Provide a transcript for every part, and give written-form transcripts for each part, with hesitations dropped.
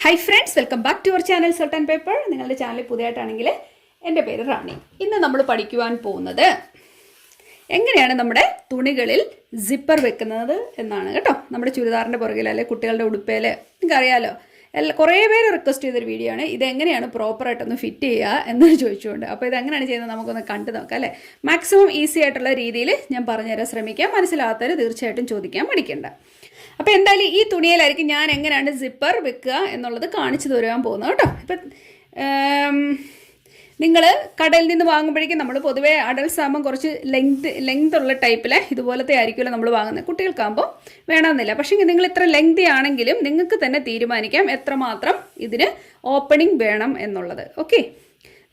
Hi friends, welcome back to our channel Salt and Pepper. നിങ്ങളുടെ channel പുതിയതായിട്ടാണെങ്കിൽ എൻ്റെ പേര് റാണി. ഇന്ന് നമ്മൾ പഠിക്കുവാൻ പോകുന്നത് എങ്ങനെയാണ് നമ്മുടെ തുണികളിൽ സിപ്പർ വെക്കുന്നത് എന്നാണ് കേട്ടോ. നമ്മുടെ ചുരിദാറിൻ്റെ പുറകിൽ അല്ലെ കുട്ടികളുടെ ഉടുപ്പേൽ നിങ്ങൾക്കറിയാലോ, കുറേ പേര് റിക്വസ്റ്റ് ചെയ്തൊരു വീഡിയോ ആണ്. ഇതെങ്ങനെയാണ് പ്രോപ്പറായിട്ടൊന്ന് ഫിറ്റ് ചെയ്യുക എന്ന് ചോദിച്ചുകൊണ്ട്. അപ്പോൾ ഇതെങ്ങനെയാണ് ചെയ്യുന്നത് നമുക്കൊന്ന് കണ്ടു നോക്കാം അല്ലേ. മാക്സിമം ഈസി ആയിട്ടുള്ള രീതിയിൽ ഞാൻ പറഞ്ഞുതരാൻ ശ്രമിക്കാം. മനസ്സിലാകാത്തവർ തീർച്ചയായിട്ടും ചോദിക്കാൻ മടിക്കണ്ട. അപ്പോൾ എന്തായാലും ഈ തുണിയിലായിരിക്കും ഞാൻ എങ്ങനെയാണ് സിപ്പർ വെക്കുക എന്നുള്ളത് കാണിച്ചു തരാൻ പോകുന്നത് കേട്ടോ. ഇപ്പം നിങ്ങൾ കടയിൽ നിന്ന് വാങ്ങുമ്പോഴേക്കും നമ്മൾ പൊതുവേ അഡൽട്സ് ആകുമ്പം കുറച്ച് ലെങ്ത് ഉള്ള ടൈപ്പിലെ ഇതുപോലത്തെ ആയിരിക്കുമല്ലോ നമ്മൾ വാങ്ങുന്നത്. കുട്ടികൾക്കാകുമ്പോൾ വേണമെന്നില്ല. പക്ഷേ നിങ്ങൾ ഇത്ര ലെങ്തി ആണെങ്കിലും നിങ്ങൾക്ക് തന്നെ തീരുമാനിക്കാം എത്രമാത്രം ഇതിന് ഓപ്പണിംഗ് വേണം എന്നുള്ളത്. ഓക്കെ,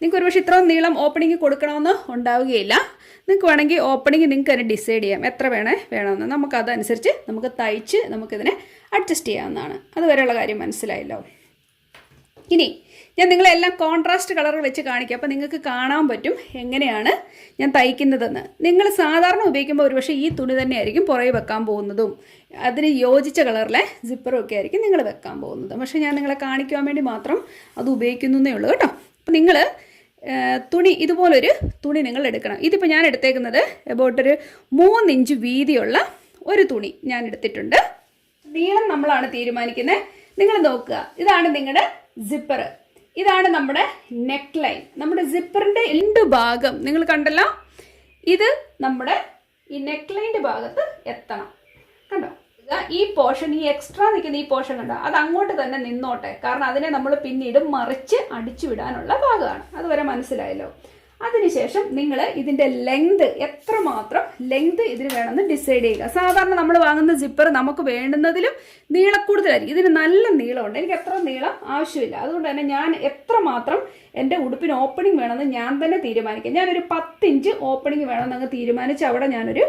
നിങ്ങൾക്ക് ഒരുപക്ഷെ ഇത്രയും നീളം ഓപ്പണിംഗ് കൊടുക്കണമെന്ന് ഉണ്ടാവുകയില്ല. നിങ്ങൾക്ക് വേണമെങ്കിൽ ഓപ്പണിംഗ് നിങ്ങൾക്ക് തന്നെ ഡിസൈഡ് ചെയ്യാം എത്ര വേണമെന്ന്. നമുക്കതനുസരിച്ച് നമുക്ക് തയ്ച്ച് നമുക്കിതിനെ അഡ്ജസ്റ്റ് ചെയ്യാവുന്നതാണ്. അതുവരെയുള്ള കാര്യം മനസ്സിലായല്ലോ. ഇനി ഞാൻ നിങ്ങളെല്ലാം കോൺട്രാസ്റ്റ് കളർ വെച്ച് കാണിക്കാം. അപ്പോൾ നിങ്ങൾക്ക് കാണാൻ പറ്റും എങ്ങനെയാണ് ഞാൻ തയ്ക്കുന്നതെന്ന്. നിങ്ങൾ സാധാരണ ഉപയോഗിക്കുമ്പോൾ ഒരുപക്ഷെ ഈ തുണി തന്നെയായിരിക്കും പുറകെ വെക്കാൻ പോകുന്നതും അതിന് യോജിച്ച കളറിലെ സിപ്പറും ഒക്കെ ആയിരിക്കും നിങ്ങൾ വെക്കാൻ പോകുന്നത്. പക്ഷേ ഞാൻ നിങ്ങളെ കാണിക്കാൻ വേണ്ടി മാത്രം അത് ഉപയോഗിക്കുന്നേ ഉള്ളൂ കേട്ടോ. അപ്പോൾ നിങ്ങൾ തുണി ഇതുപോലൊരു തുണി നിങ്ങൾ എടുക്കണം. ഇതിപ്പോൾ ഞാൻ എടുത്തേക്കുന്നത് എബൌട്ട് ഒരു 3 ഇഞ്ച് വീതിയുള്ള ഒരു തുണി ഞാൻ എടുത്തിട്ടുണ്ട്. നീളം നമ്മളാണ് തീരുമാനിക്കുന്നത്. നിങ്ങൾ നോക്കുക, ഇതാണ് നിങ്ങളുടെ സിപ്പർ, ഇതാണ് നമ്മുടെ നെക്ക് ലൈൻ. നമ്മുടെ സിപ്പറിൻ്റെ രണ്ട് ഭാഗം നിങ്ങൾ കണ്ടല്ലോ, ഇത് നമ്മുടെ ഈ നെക്ക് ലൈൻ്റെ ഭാഗത്ത് എത്തണം. കണ്ടോ, ഈ പോർഷൻ, ഈ എക്സ്ട്രാ നിൽക്കുന്ന ഈ പോർഷൻ കണ്ടോ, അത് അങ്ങോട്ട് തന്നെ നിന്നോട്ടെ. കാരണം അതിനെ നമ്മൾ പിന്നീട് മറിച്ച് അടിച്ചു വിടാനുള്ള ഭാഗമാണ്. അതുവരെ മനസ്സിലായല്ലോ. അതിനുശേഷം നിങ്ങൾ ഇതിൻ്റെ ലെങ്ത് എത്രമാത്രം ലെങ്ത് ഇതിന് വേണമെന്ന് ഡിസൈഡ് ചെയ്യുക. സാധാരണ നമ്മൾ വാങ്ങുന്ന സിപ്പർ നമുക്ക് വേണ്ടുന്നതിലും നീളക്കൂടുതലായിരിക്കും. ഇതിന് നല്ല നീളമുണ്ട്, എനിക്ക് എത്ര നീളം ആവശ്യമില്ല. അതുകൊണ്ട് തന്നെ ഞാൻ എത്രമാത്രം എൻ്റെ ഉടുപ്പിന് ഓപ്പണിംഗ് വേണമെന്ന് ഞാൻ തന്നെ തീരുമാനിക്കാം. ഞാനൊരു 10 ഇഞ്ച് ഓപ്പണിംഗ് വേണമെന്ന് അങ്ങ് തീരുമാനിച്ച് അവിടെ ഞാനൊരു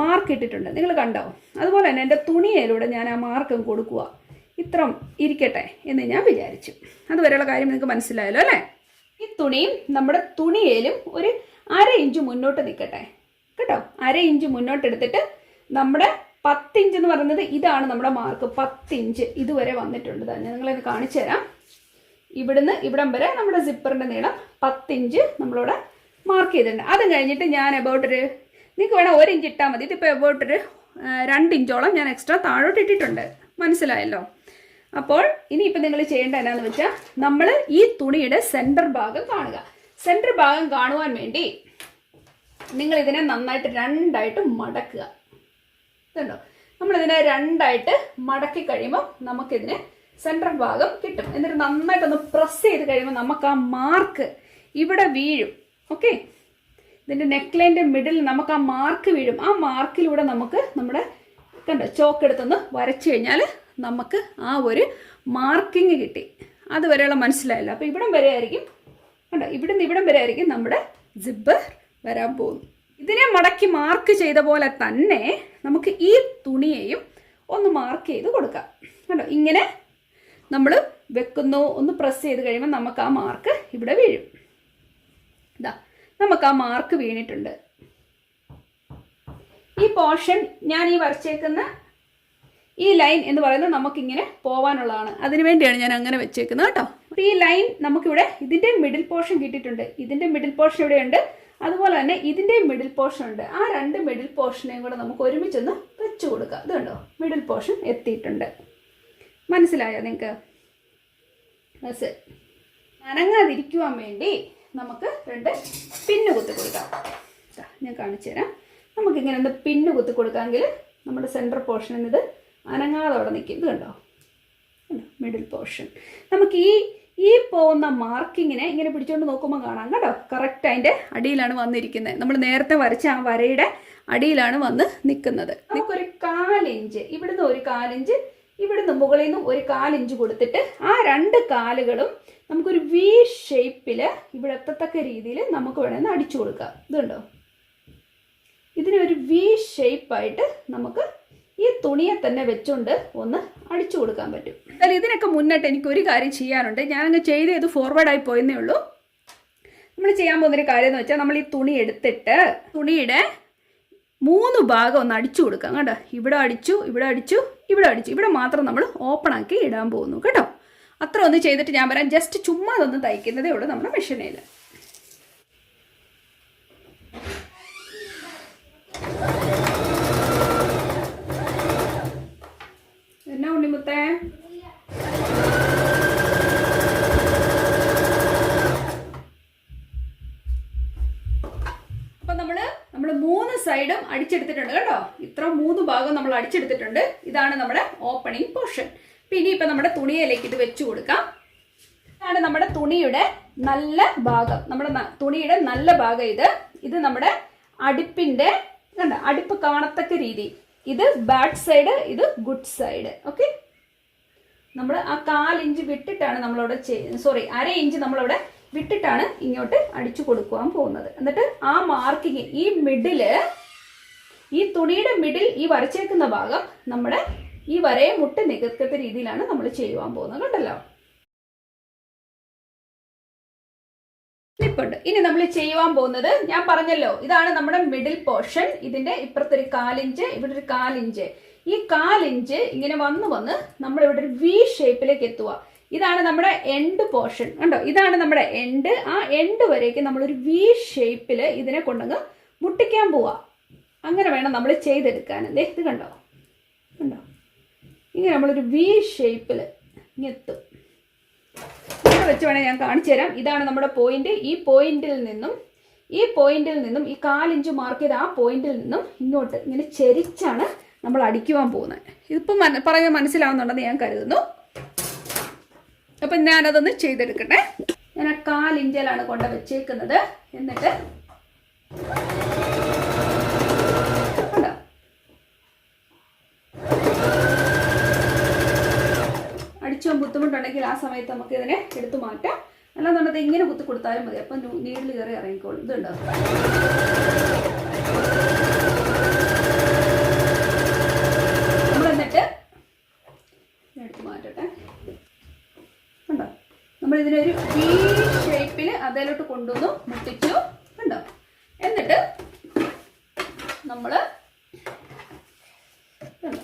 മാർക്ക് ഇട്ടിട്ടുണ്ട്. നിങ്ങൾ കണ്ടോ? അതുപോലെ തന്നെ എൻ്റെ തുണിയിലൂടെ ഞാൻ ആ മാർക്കും കൊടുക്കുക. ഇത്രം ഇരിക്കട്ടെ എന്ന് ഞാൻ വിചാരിച്ചു. അതുവരെയുള്ള കാര്യം നിങ്ങൾക്ക് മനസ്സിലായല്ലോ അല്ലേ. ഈ തുണിയും നമ്മുടെ തുണിയേലും ഒരു 1/2 ഇഞ്ച് മുന്നോട്ട് നിൽക്കട്ടെ കേട്ടോ. 1/2 ഇഞ്ച് മുന്നോട്ട് എടുത്തിട്ട് നമ്മുടെ 10 ഇഞ്ച് എന്ന് പറയുന്നത് ഇതാണ് നമ്മുടെ മാർക്ക്. 10 ഇഞ്ച് ഇതുവരെ വന്നിട്ടുണ്ട്. തന്നെ നിങ്ങളിത് കാണിച്ചു തരാം. ഇവിടുന്ന് ഇവിടം വരെ നമ്മുടെ സിപ്പറിൻ്റെ നീളം 10 ഇഞ്ച് നമ്മളിവിടെ മാർക്ക് ചെയ്തിട്ടുണ്ട്. അത് കഴിഞ്ഞിട്ട് ഞാൻ എബൌട്ടൊരു, നിങ്ങൾക്ക് വേണം 1 ഇഞ്ച് ഇട്ടാൽ മതി. ഇതിപ്പോൾ എബൌട്ടൊരു 2 ഇഞ്ചോളം ഞാൻ എക്സ്ട്രാ താഴോട്ട് ഇട്ടിട്ടുണ്ട്. മനസ്സിലായല്ലോ. അപ്പോൾ ഇനിയിപ്പോൾ നിങ്ങൾ ചെയ്യേണ്ട എന്നാന്ന് വെച്ചാൽ, നമ്മൾ ഈ തുണിയുടെ സെൻറ്റർ ഭാഗം കാണുക. സെൻറ്റർ ഭാഗം കാണുവാൻ വേണ്ടി നിങ്ങൾ ഇതിനെ നന്നായിട്ട് 2ആയിട്ട് മടക്കുക. ഇതുണ്ടോ, നമ്മളിതിനെ 2ആയിട്ട് മടക്കി കഴിയുമ്പോൾ നമുക്കിതിന് സെൻറ്റർ ഭാഗം കിട്ടും. എന്നിട്ട് നന്നായിട്ടൊന്ന് പ്രസ് ചെയ്ത് കഴിയുമ്പോൾ നമുക്ക് ആ മാർക്ക് ഇവിടെ വീഴും. ഓക്കെ, ഇതിൻ്റെ നെക്ക് ലൈൻ്റെ മിഡിൽ നമുക്ക് ആ മാർക്ക് വീഴും. ആ മാർക്കിലൂടെ നമുക്ക് നമ്മുടെ കണ്ടോ ചോക്കെടുത്തൊന്ന് വരച്ചു കഴിഞ്ഞാൽ നമുക്ക് ആ ഒരു മാർക്കിങ് കിട്ടി. അതുവരെയുള്ള മനസ്സിലായല്ലോ. അപ്പോൾ ഇവിടം വരെ ആയിരിക്കും കണ്ടോ, ഇവിടുന്ന് ഇവിടം വരെ ആയിരിക്കും നമ്മുടെ സിപ്പർ വരാൻ പോകുന്നു. ഇതിനെ മടക്കി മാർക്ക് ചെയ്ത പോലെ തന്നെ നമുക്ക് ഈ തുണിയെയും ഒന്ന് മാർക്ക് ചെയ്ത് കൊടുക്കാം. കണ്ടോ, ഇങ്ങനെ നമ്മൾ വെക്കുന്നു, ഒന്ന് പ്രസ് ചെയ്ത് കഴിയുമ്പോൾ നമുക്ക് ആ മാർക്ക് ഇവിടെ വീഴും. ഇതാ, നമുക്ക് ആ മാർക്ക് വീണിട്ടുണ്ട്. ഈ പോർഷൻ ഞാൻ ഈ വരച്ചേക്കുന്ന ഈ ലൈൻ എന്ന് പറയുന്നത് നമുക്കിങ്ങനെ പോവാനുള്ളതാണ്. അതിനുവേണ്ടിയാണ് ഞാൻ അങ്ങനെ വെച്ചേക്കുന്നത് കേട്ടോ. അപ്പോൾ ഈ ലൈൻ നമുക്കിവിടെ ഇതിൻ്റെ മിഡിൽ പോർഷൻ കിട്ടിയിട്ടുണ്ട്. ഇതിൻ്റെ മിഡിൽ പോർഷൻ ഇവിടെയുണ്ട്, അതുപോലെ തന്നെ ഇതിൻ്റെ മിഡിൽ പോർഷൻ ഉണ്ട്. ആ 2 മിഡിൽ പോർഷനെയും കൂടെ നമുക്ക് ഒരുമിച്ചൊന്ന് വെച്ച് കൊടുക്കാം. ഇത് കണ്ടോ, മിഡിൽ പോർഷൻ എത്തിയിട്ടുണ്ട്. മനസ്സിലായോ നിങ്ങൾക്ക്? ബസ് അനങ്ങാതിരിക്കുവാൻ വേണ്ടി നമുക്ക് 2 പിന്ന് കുത്തി കൊടുക്കാം. ഞാൻ കാണിച്ചു തരാം. നമുക്കിങ്ങനെ ഒന്ന് പിന്ന് കുത്തി കൊടുക്കാമെങ്കിൽ നമ്മുടെ സെൻറ്റർ പോർഷനിൽ നിന്ന് ഇത് അനങ്ങാതെ അവിടെ നിൽക്കും. ഇത് കണ്ടോ, മിഡിൽ പോർഷൻ. നമുക്ക് ഈ പോകുന്ന മാർക്കിങ്ങിനെ ഇങ്ങനെ പിടിച്ചുകൊണ്ട് നോക്കുമ്പോൾ കാണാം കേട്ടോ, കറക്റ്റ് അതിൻ്റെ അടിയിലാണ് വന്നിരിക്കുന്നത്. നമ്മൾ നേരത്തെ വരച്ച ആ വരയുടെ അടിയിലാണ് വന്ന് നിൽക്കുന്നത്. നമുക്കൊരു 1/4 ഇഞ്ച് ഇവിടുന്ന്, ഒരു 1/4 ഇഞ്ച് ഇവിടുന്ന്, മുകളിൽ നിന്ന് ഒരു 1/4 ഇഞ്ച് കൊടുത്തിട്ട് ആ 2 കാലുകളും നമുക്കൊരു വി ഷേപ്പിൽ ഇവിടെ എത്തത്തക്ക രീതിയിൽ നമുക്ക് വേണമെന്ന് അടിച്ചു കൊടുക്കാം. ഇതുണ്ടോ, ഇതിനൊരു വി ഷേപ്പായിട്ട് നമുക്ക് ഈ തുണിയെ തന്നെ വെച്ചുകൊണ്ട് ഒന്ന് അടിച്ചു കൊടുക്കാൻ പറ്റും. എന്തായാലും ഇതിനൊക്കെ മുന്നിട്ട് എനിക്കൊരു കാര്യം ചെയ്യാനുണ്ട്. ഞാനങ്ങ് ചെയ്ത് ഫോർവേഡായി പോയെന്നേ ഉള്ളൂ. നമ്മൾ ചെയ്യാൻ പോകുന്നൊരു കാര്യം എന്ന് വെച്ചാൽ, നമ്മൾ ഈ തുണി എടുത്തിട്ട് തുണിയുടെ 3 ഭാഗം ഒന്ന് അടിച്ചു കൊടുക്കാം. കേട്ടോ, ഇവിടെ അടിച്ചു, ഇവിടെ അടിച്ചു, ഇവിടെ അടിച്ചു. ഇവിടെ മാത്രം നമ്മൾ ഓപ്പൺ ആക്കി ഇടാൻ പോകുന്നു കേട്ടോ. അത്ര ഒന്ന് ചെയ്തിട്ട് ഞാൻ വരാം. ജസ്റ്റ് ചുമ്മാ അതൊന്ന് തയ്ക്കുന്നതേ ഉള്ളൂ നമ്മുടെ മെഷീനിൽ. എന്നാ ഉണ്ണിമുത്തേ? അപ്പം നമ്മൾ 3 സൈഡും അടിച്ചെടുത്തിട്ടുണ്ട് കേട്ടോ. ഇത്ര 3 ഭാഗം നമ്മൾ അടിച്ചെടുത്തിട്ടുണ്ട്. ഇതാണ് നമ്മുടെ ഓപ്പണിംഗ് പോർഷൻ. പിന്നെ ഇപ്പം നമ്മുടെ തുണിയിലേക്ക് ഇത് വെച്ച് കൊടുക്കാം. ഇതാണ് നമ്മുടെ തുണിയുടെ നല്ല ഭാഗം. നമ്മുടെ തുണിയുടെ നല്ല ഭാഗം ഇത് നമ്മുടെ അടുപ്പിൻ്റെ കണ്ട അടുപ്പ് കാണത്തക്ക രീതി. ഇത് ബാഡ് സൈഡ്, ഇത് ഗുഡ് സൈഡ്. ഓക്കെ, നമ്മൾ ആ 1/4 ഇഞ്ച് വിട്ടിട്ടാണ് നമ്മളവിടെ അര ഇഞ്ച് നമ്മളവിടെ വിട്ടിട്ടാണ് ഇങ്ങോട്ട് അടിച്ചു കൊടുക്കുവാൻ പോകുന്നത്. എന്നിട്ട് ആ മാർക്കിങ് ഈ മിഡില്, ഈ തുണിയുടെ മിഡിൽ ഈ വരച്ചേക്കുന്ന ഭാഗം നമ്മുടെ ഈ വരയെ മുട്ട് നികത്തക്ക രീതിയിലാണ് നമ്മൾ ചെയ്യുവാൻ പോകുന്നത്. കണ്ടല്ലോ, സ്ലിപ്പുണ്ട്. ഇനി നമ്മൾ ചെയ്യുവാൻ പോകുന്നത് ഞാൻ പറഞ്ഞല്ലോ, ഇതാണ് നമ്മുടെ മിഡിൽ പോർഷൻ. ഇതിന്റെ ഇപ്പുറത്തൊരു 1/4 ഇഞ്ച്, ഇവിടെ ഒരു 1/4 ഇഞ്ച്. ഈ 1/4 ഇഞ്ച് ഇങ്ങനെ വന്ന് നമ്മൾ ഇവിടെ ഒരു വി ഷേപ്പിലേക്ക് എത്തുക. ഇതാണ് നമ്മുടെ എൻഡ് പോർഷൻ. കണ്ടോ, ഇതാണ് നമ്മുടെ എൻഡ്. ആ എൻഡ് വരേക്ക് നമ്മളൊരു വി ഷേപ്പിൽ ഇതിനെ കൊണ്ടങ്ങ് മുട്ടിക്കാൻ പോവാ. അങ്ങനെ വേണം നമ്മൾ ചെയ്തെടുക്കാൻ. ഇത് കണ്ടോ, ഇങ്ങനെ നമ്മളൊരു വി ഷേപ്പിൽ എത്തും. ഇവിടെ വെച്ച് വേണേൽ ഞാൻ കാണിച്ചു തരാം. ഇതാണ് നമ്മുടെ പോയിന്റ്. ഈ പോയിന്റിൽ നിന്നും ഈ 1/4 ഇഞ്ച് മാർക്ക് ചെയ്ത ആ പോയിന്റിൽ നിന്നും ഇങ്ങോട്ട് ഇങ്ങനെ ചെരിച്ചാണ് നമ്മൾ അടിക്കുവാൻ പോകുന്നത്. ഇതിപ്പം പറയാൻ മനസ്സിലാവുന്നുണ്ടെന്ന് ഞാൻ കരുതുന്നു. അപ്പം ഞാനതൊന്ന് ചെയ്തെടുക്കട്ടെ. ഞാൻ ആ 1/4 ഇഞ്ചിലാണ് കൊണ്ട് വെച്ചേക്കുന്നത്. എന്നിട്ട് അടിച്ചും ബുദ്ധിമുട്ടുണ്ടെങ്കിൽ ആ സമയത്ത് നമുക്ക് ഇതിനെ എടുത്തു മാറ്റാം. അല്ലാന്നുള്ളത് ഇങ്ങനെ കുത്തി കൊടുത്താലും മതി. അപ്പം നീഡിൽ കയറി ഇറങ്ങിക്കോളും. ഇതുണ്ടോ, നമ്മളെന്നിട്ട് എടുത്തു മാറ്റട്ടെ. കണ്ടോ, നമ്മളിതിനെ ഒരു വി ഷേപ്പിൽ അതിലോട്ട് കൊണ്ടുവന്നു മുട്ടിച്ചു. കണ്ടോ, എന്നിട്ട് നമ്മൾ കണ്ടോ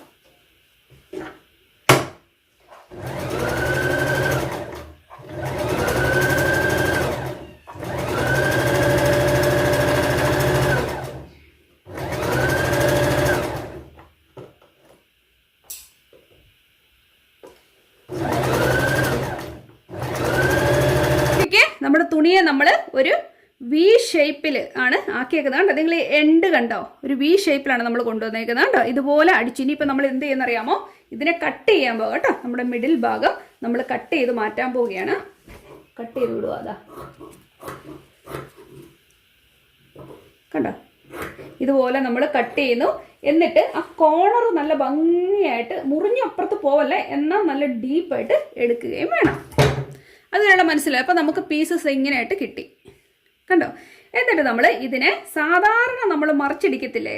നമ്മുടെ തുണിയെ നമ്മൾ ഒരു വി ഷേപ്പിൽ ആണ് ആക്കിയേക്കുന്നത്. കണ്ടോ, നിങ്ങൾ എൻഡ് കണ്ടോ, ഒരു വി ഷേപ്പിലാണ് നമ്മൾ കൊണ്ടുവന്നേക്കുന്നത്. കണ്ടോ, ഇതുപോലെ അടിച്ചു. ഇനിയിപ്പോൾ നമ്മൾ എന്ത് ചെയ്യുന്നറിയാമോ, ഇതിനെ കട്ട് ചെയ്യാൻ പോകുക കേട്ടോ. നമ്മുടെ മിഡിൽ ഭാഗം നമ്മൾ കട്ട് ചെയ്ത് മാറ്റാൻ പോവുകയാണ്. കട്ട് ചെയ്ത് വിടുക. അതാ കണ്ടോ, ഇതുപോലെ നമ്മൾ കട്ട് ചെയ്യുന്നു. എന്നിട്ട് ആ കോർണർ നല്ല ഭംഗിയായിട്ട് മുറിഞ്ഞപ്പുറത്ത് പോവല്ലേ, എന്നാൽ നല്ല ഡീപ്പായിട്ട് എടുക്കുകയും വേണം. അതിനുള്ള മനസ്സിലായി. അപ്പോൾ നമുക്ക് പീസസ് ഇങ്ങനെയായിട്ട് കിട്ടി. കണ്ടോ, എന്നിട്ട് നമ്മൾ ഇതിനെ സാധാരണ നമ്മൾ മറിച്ചടിക്കത്തില്ലേ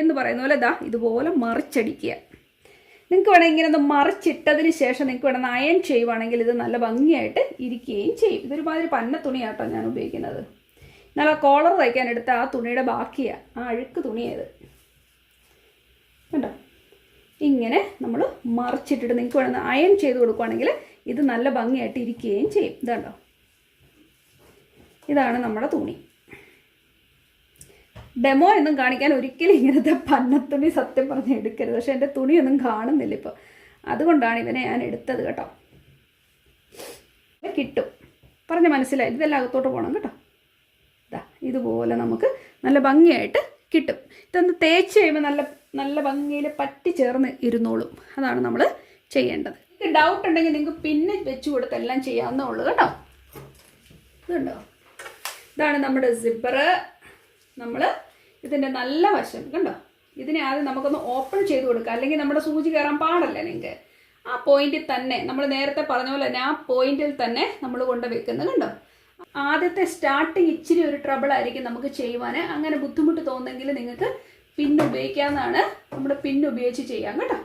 എന്ന് പറയുന്ന പോലെ ഇതുപോലെ മറിച്ചടിക്കുക. നിങ്ങൾക്ക് വേണമെങ്കിൽ ഇങ്ങനെ ഒന്ന് മറിച്ചിട്ടതിന് ശേഷം നിങ്ങൾക്ക് വേണമെന്ന് അയൺ ചെയ്യുവാണെങ്കിൽ ഇത് നല്ല ഭംഗിയായിട്ട് ഇരിക്കുകയും ചെയ്യും. ഇതൊരുമാതിരി പന്ന തുണിയാട്ടോ ഞാൻ ഉപയോഗിക്കുന്നത്. നല്ല കോളർ തയ്ക്കാൻ എടുത്ത ആ തുണിയുടെ ബാക്കിയാണ്, ആ അഴുക്ക് തുണിയത്. കണ്ടോ, ഇങ്ങനെ നമ്മൾ മറിച്ചിട്ടിട്ട് നിങ്ങൾക്ക് വേണമെന്ന് അയൺ ചെയ്ത് കൊടുക്കുകയാണെങ്കിൽ ഇത് നല്ല ഭംഗിയായിട്ട് ഇരിക്കുകയും ചെയ്യും. ഇതുണ്ടോ, ഇതാണ് നമ്മുടെ തുണി. ഡെമോ എന്നും കാണിക്കാൻ ഒരിക്കലും ഇങ്ങനത്തെ പന്നത്തുണി സത്യം പറഞ്ഞ് എടുക്കരുത്. പക്ഷെ എൻ്റെ തുണിയൊന്നും കാണുന്നില്ല ഇപ്പോൾ, അതുകൊണ്ടാണ് ഇവനെ ഞാൻ എടുത്തത് കേട്ടോ. കിട്ടും, പറഞ്ഞ് മനസ്സിലായി. ഇതെല്ലാം അകത്തോട്ട് പോകണം കേട്ടോ. ഇതുപോലെ നമുക്ക് നല്ല ഭംഗിയായിട്ട് കിട്ടും. ഇതൊന്ന് തേച്ച് കഴിയുമ്പോൾ നല്ല ഭംഗിയിൽ പറ്റി ചേർന്ന് ഇരുന്നോളും. അതാണ് നമ്മൾ ചെയ്യേണ്ടത്. ഡൗട്ട് ഉണ്ടെങ്കിൽ നിങ്ങൾക്ക് പിന്നെ വെച്ച് കൊടുത്ത് എല്ലാം ചെയ്യാവുന്നേ ഉള്ളൂ കേട്ടോ. ഇതുണ്ടോ, ഇതാണ് നമ്മുടെ സിപ്പർ. നമ്മൾ ഇതിൻ്റെ നല്ല വശം കണ്ടോ, ഇതിനെ ആദ്യം നമുക്കൊന്ന് ഓപ്പൺ ചെയ്ത് കൊടുക്കാം. അല്ലെങ്കിൽ നമ്മുടെ സൂചി കയറാൻ പാടല്ലേ നിങ്ങൾക്ക്. ആ പോയിന്റിൽ തന്നെ നമ്മൾ നേരത്തെ പറഞ്ഞ പോലെ തന്നെ ആ പോയിന്റിൽ തന്നെ നമ്മൾ കൊണ്ട് വെക്കുന്നത് കണ്ടോ. ആദ്യത്തെ സ്റ്റാർട്ടിങ് ഇച്ചിരി ഒരു ട്രബിൾ ആയിരിക്കും നമുക്ക് ചെയ്യുവാൻ. അങ്ങനെ ബുദ്ധിമുട്ട് തോന്നുന്നെങ്കിൽ നിങ്ങൾക്ക് പിൻ ഉപയോഗിക്കാവുന്നതാണ്. നമ്മുടെ പിൻ ഉപയോഗിച്ച് ചെയ്യാം കേട്ടോ.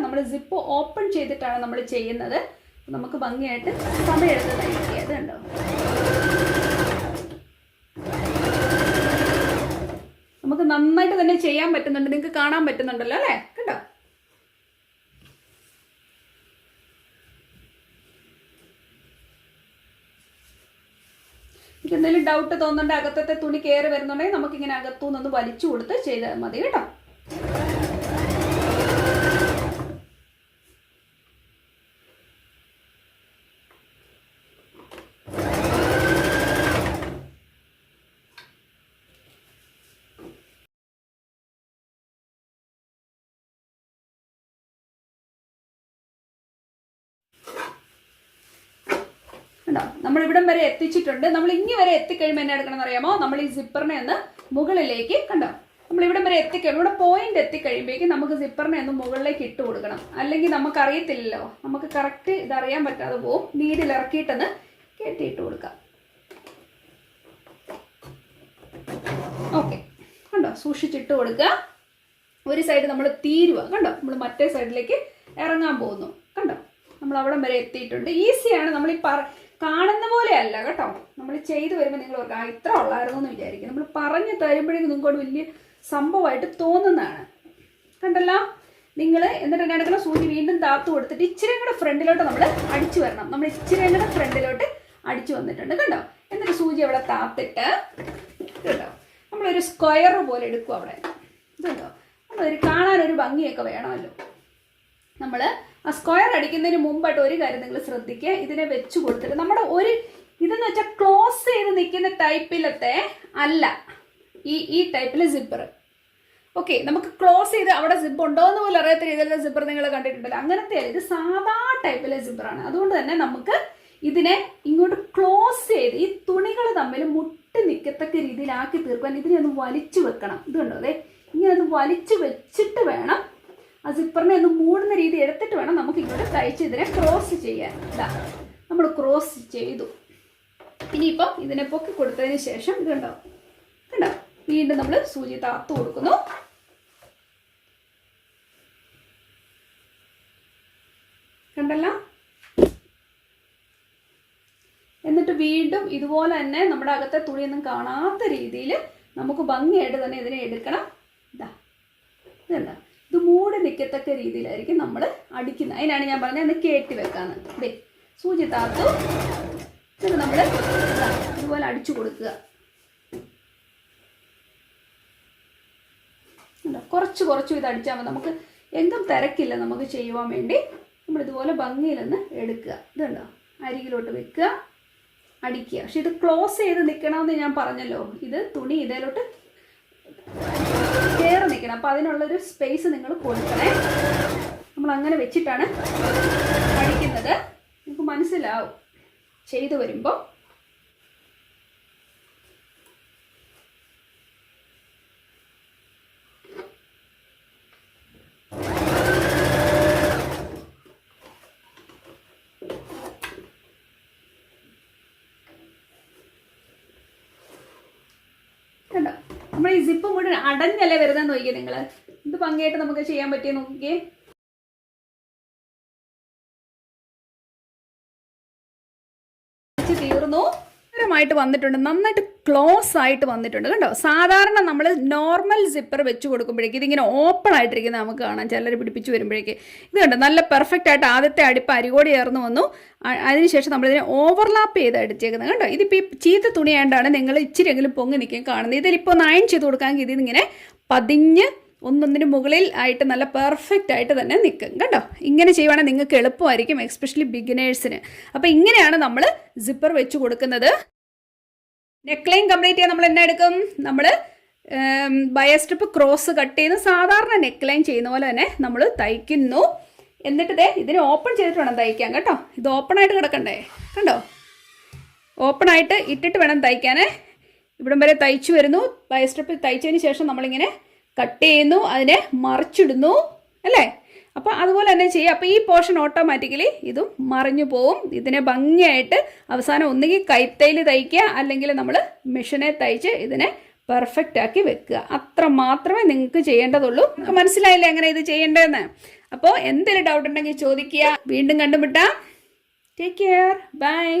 നമ്മൾ സിപ്പ് ഓപ്പൺ ചെയ്തിട്ടാണ് നമ്മൾ ചെയ്യുന്നത്. നമുക്ക് ഭംഗിയായിട്ട് സമയമെടുത്ത് തയ്ക്കുക. അത് കണ്ടോ, നമുക്ക് നന്നായിട്ട് തന്നെ ചെയ്യാൻ പറ്റുന്നുണ്ട്. നിങ്ങൾക്ക് കാണാൻ പറ്റുന്നുണ്ടല്ലോ അല്ലേ, കണ്ടോ. എനിക്ക് എന്തെങ്കിലും ഡൗട്ട് തോന്നുന്നുണ്ട്, അകത്തത്തെ തുണി കയറി വരുന്നുണ്ടെങ്കിൽ നമുക്കിങ്ങനെ അകത്തുനിന്നൊന്ന് വലിച്ചു കൊടുത്ത് ചെയ്താൽ മതി കേട്ടോ. ഉണ്ടോ, നമ്മളിവിടം വരെ എത്തിച്ചിട്ടുണ്ട്. നമ്മൾ ഇനി വരെ എത്തിക്കഴിയുമ്പോൾ എന്നെ എടുക്കണം എന്നറിയാമോ, നമ്മൾ ഈ സിപ്പറിനെ ഒന്ന് മുകളിലേക്ക്, കണ്ടോ, നമ്മളിവിടം വരെ എത്തിക്കഴിയുമ്പോൾ ഇവിടെ പോയിന്റ് എത്തിക്കഴിയുമ്പോഴേക്കും നമുക്ക് സിപ്പറിനെ ഒന്ന് മുകളിലേക്ക് ഇട്ട് കൊടുക്കണം. അല്ലെങ്കിൽ നമുക്കറിയത്തില്ലല്ലോ, നമുക്ക് കറക്റ്റ് ഇതറിയാൻ പറ്റാതെ പോവും. നീഡിൽ ഇറക്കിയിട്ടൊന്ന് കെട്ടിയിട്ട് കൊടുക്കാം. ഓക്കെ, കണ്ടോ, സൂക്ഷിച്ചിട്ട് കൊടുക്കുക. ഒരു സൈഡ് നമ്മൾ തീരുക, കണ്ടോ, നമ്മൾ മറ്റേ സൈഡിലേക്ക് ഇറങ്ങാൻ പോകുന്നു. കണ്ടോ, നമ്മൾ അവിടം വരെ എത്തിയിട്ടുണ്ട്. ഈസിയാണ്. നമ്മൾ ഈ കാണുന്ന പോലെ അല്ല കേട്ടോ, നമ്മൾ ചെയ്ത് വരുമ്പോൾ നിങ്ങൾ ഓർക്കുക ഇത്ര ഉള്ളായിരുന്നു എന്ന് വിചാരിക്കും. നമ്മൾ പറഞ്ഞു തരുമ്പോഴേക്കും നിങ്ങൾക്കോട് വലിയ സംഭവമായിട്ട് തോന്നുന്നതാണ്. കണ്ടല്ലോ, നിങ്ങൾ എന്നിട്ട് എന്നെ എടുക്കണം, സൂചി വീണ്ടും താത്തു കൊടുത്തിട്ട് ഇച്ചിരി കൂടെ ഫ്രണ്ടിലോട്ട് നമ്മൾ അടിച്ചു വരണം. നമ്മൾ ഇച്ചിരി കൂടെ ഫ്രണ്ടിലോട്ട് അടിച്ചു വന്നിട്ടുണ്ട്. കണ്ടോ, എന്നിട്ട് സൂചി അവിടെ താത്തിട്ട്, കേട്ടോ, നമ്മളൊരു സ്ക്വയർ പോലെ എടുക്കും അവിടെ. ഇതുണ്ടോ, നമ്മളൊരു കാണാനൊരു ഭംഗിയൊക്കെ വേണമല്ലോ. നമ്മൾ ആ സ്ക്വയർ അടിക്കുന്നതിന് മുമ്പായിട്ട് ഒരു കാര്യം നിങ്ങൾ ശ്രദ്ധിക്കുക, ഇതിനെ വെച്ച് കൊടുത്തിട്ട് നമ്മുടെ ഒരു ഇതെന്ന് വെച്ചാൽ ക്ലോസ് ചെയ്ത് നിൽക്കുന്ന ടൈപ്പിലത്തെ അല്ല ഈ ടൈപ്പിലെ സിപ്പർ. ഓക്കെ, നമുക്ക് ക്ലോസ് ചെയ്ത് അവിടെ സിപ്പ് ഉണ്ടോ എന്ന് പോലും അറിയാത്ത രീതിയിലുള്ള സിപ്പർ നിങ്ങൾ കണ്ടിട്ടുണ്ടല്ലോ, അങ്ങനത്തെ അല്ല. ഇത് സാധാ ടൈപ്പിലെ സിപ്പറാണ്. അതുകൊണ്ട് തന്നെ നമുക്ക് ഇതിനെ ഇങ്ങോട്ട് ക്ലോസ് ചെയ്ത് ഈ തുണികൾ തമ്മിൽ മുട്ടി നിൽക്കത്തക്ക രീതിയിലാക്കി തീർക്കാൻ ഇതിനെ ഒന്ന് വലിച്ചു വെക്കണം. ഇതുണ്ടോ, അതെ, ഇങ്ങനെ ഒന്ന് വലിച്ചു വെച്ചിട്ട് വേണം ആ സിപ്പറിനെ ഒന്ന് മൂടുന്ന രീതി എടുത്തിട്ട് വേണം നമുക്ക് ഇങ്ങോട്ട് തയ്ച്ച് ഇതിനെ ക്രോസ് ചെയ്യാൻ. ഇതാ നമ്മൾ ക്രോസ് ചെയ്തു. ഇനിയിപ്പം ഇതിനെ പൊക്കി കൊടുത്തതിന് ശേഷം ഇതുണ്ടോ, കണ്ടോ, വീണ്ടും നമ്മൾ സൂചി താത്തു കൊടുക്കുന്നു. കണ്ടല്ലോ, എന്നിട്ട് വീണ്ടും ഇതുപോലെ തന്നെ നമ്മുടെ അകത്തെ തുണിയൊന്നും കാണാത്ത രീതിയിൽ നമുക്ക് ഭംഗിയായിട്ട് തന്നെ ഇതിനെ എടുക്കണം. ഇതാ, ഇതുണ്ടോ, ഇത് മൂടി നിൽക്കത്തക്ക രീതിയിലായിരിക്കും നമ്മൾ അടിക്കുന്നത്. അതിനാണ് ഞാൻ പറഞ്ഞത് ഒന്ന് കയറ്റി വെക്കാന്ന്. ദേ സൂചി താത്തു, ഇത് നമ്മൾ ഇതുപോലെ അടിച്ചു കൊടുക്കുക. കുറച്ച് കുറച്ചും ഇത് അടിച്ചാൽ മതി, നമുക്ക് എങ്കും തിരക്കില്ല. നമുക്ക് ചെയ്യുവാൻ വേണ്ടി നമ്മളിതുപോലെ ഭംഗിയിലൊന്ന് എടുക്കുക. ഇതുണ്ടോ, അരികിലോട്ട് വെക്കുക, അടിക്കുക. പക്ഷെ ഇത് ക്ലോസ് ചെയ്ത് നിൽക്കണമെന്ന് ഞാൻ പറഞ്ഞല്ലോ. ഇത് തുണി ഇതേലോട്ട് കയറി നിൽക്കണം. അപ്പം അതിനുള്ളൊരു സ്പേസ് നിങ്ങൾ കൊടുക്കണേ. നമ്മൾ അങ്ങനെ വെച്ചിട്ടാണ് അടിക്കുന്നത്. നിങ്ങൾക്ക് മനസ്സിലാവും ചെയ്തു വരുമ്പോൾ. കണ്ടോ, നമ്മൾ ഈ സിപ്പ് മുഴുവൻ അടഞ്ഞല്ലേ വരുന്നതെന്ന് നോക്കിയേ നിങ്ങൾ. ഇത് ഭംഗിയായിട്ട് നമുക്ക് ചെയ്യാൻ പറ്റിയ നോക്കിയേ. തീർന്നു, ായിട്ട് വന്നിട്ടുണ്ട്, നന്നായിട്ട് ക്ലോസ് ആയിട്ട് വന്നിട്ടുണ്ട്. കണ്ടോ, സാധാരണ നമ്മൾ നോർമൽ സിപ്പർ വെച്ച് കൊടുക്കുമ്പോഴേക്ക് ഇതിങ്ങനെ ഓപ്പൺ ആയിട്ടിരിക്കുന്നത് നമുക്ക് കാണാം. ചിലർ പിടിപ്പിച്ച് വരുമ്പോഴേക്ക് ഇത് കണ്ടോ, നല്ല പെർഫെക്റ്റ് ആയിട്ട് ആദ്യത്തെ അടിപ്പ് അരികോടി ചേർന്ന് വന്നു. അതിനുശേഷം നമ്മളിതിനെ ഓവർലാപ്പ് ചെയ്ത് അടിച്ചേക്കുന്നത്. കണ്ടോ, ഇതിപ്പോൾ ഈ ചീത്ത തുണിയായിട്ടാണ് നിങ്ങൾ ഇച്ചിരിയെങ്കിലും പൊങ്ങി നിൽക്കാൻ കാണുന്നത്. ഇതിലിപ്പോൾ ഒന്ന് അയൺ ചെയ്ത് കൊടുക്കാമെങ്കിൽ ഇതിങ്ങനെ പതിഞ്ഞ് ഒന്നൊന്നിന് മുകളിൽ ആയിട്ട് നല്ല പെർഫെക്റ്റ് ആയിട്ട് തന്നെ നിൽക്കും. കേട്ടോ, ഇങ്ങനെ ചെയ്യുവാണെങ്കിൽ നിങ്ങൾക്ക് എളുപ്പമായിരിക്കും, എസ്പെഷ്യലി ബിഗിനേഴ്സിന്. അപ്പോൾ ഇങ്ങനെയാണ് നമ്മൾ സിപ്പർ വെച്ച് കൊടുക്കുന്നത്. നെക്ക് ലൈൻ കംപ്ലീറ്റ് ചെയ്യാൻ നമ്മൾ എന്നാ എടുക്കും? നമ്മൾ ബയ സ്ട്രിപ്പ് ക്രോസ് കട്ട് ചെയ്ത് സാധാരണ നെക്ക് ലൈൻ ചെയ്യുന്ന പോലെ തന്നെ നമ്മൾ തയ്ക്കുന്നു. എന്നിട്ട് ഇതിനെ ഓപ്പൺ ചെയ്തിട്ട് വേണം തയ്ക്കാൻ. കേട്ടോ, ഇത് ഓപ്പണായിട്ട് കിടക്കണ്ടേ? കണ്ടോ, ഓപ്പണായിട്ട് ഇട്ടിട്ട് വേണം തയ്ക്കാനേ. ഇവിടം വരെ തയ്ച്ചു വരുന്നു. ബയ സ്ട്രിപ്പ് തയ്ച്ചതിന് ശേഷം നമ്മളിങ്ങനെ കട്ട് ചെയ്യുന്നു, അതിനെ മറിച്ചിടുന്നു അല്ലേ? അപ്പോൾ അതുപോലെ തന്നെ ചെയ്യുക. അപ്പോൾ ഈ പോർഷൻ ഓട്ടോമാറ്റിക്കലി ഇതും മറിഞ്ഞു പോവും. ഇതിനെ ഭംഗിയായിട്ട് അവസാനം ഒന്നുകിൽ കൈത്തയിൽ തയ്ക്കുക, അല്ലെങ്കിൽ നമ്മൾ മെഷീനെ തയ്ച്ച് ഇതിനെ പെർഫെക്റ്റ് ആക്കി വെക്കുക. അത്ര മാത്രമേ നിങ്ങൾക്ക് ചെയ്യേണ്ടതുള്ളൂ. നിങ്ങൾക്ക് മനസ്സിലായില്ലേ എങ്ങനെ ഇത് ചെയ്യേണ്ടതെന്ന്? അപ്പോൾ എന്തെങ്കിലും ഡൗട്ട് ഉണ്ടെങ്കിൽ ചോദിക്കുക. വീണ്ടും കണ്ടുമുട്ടാം. Take care, by.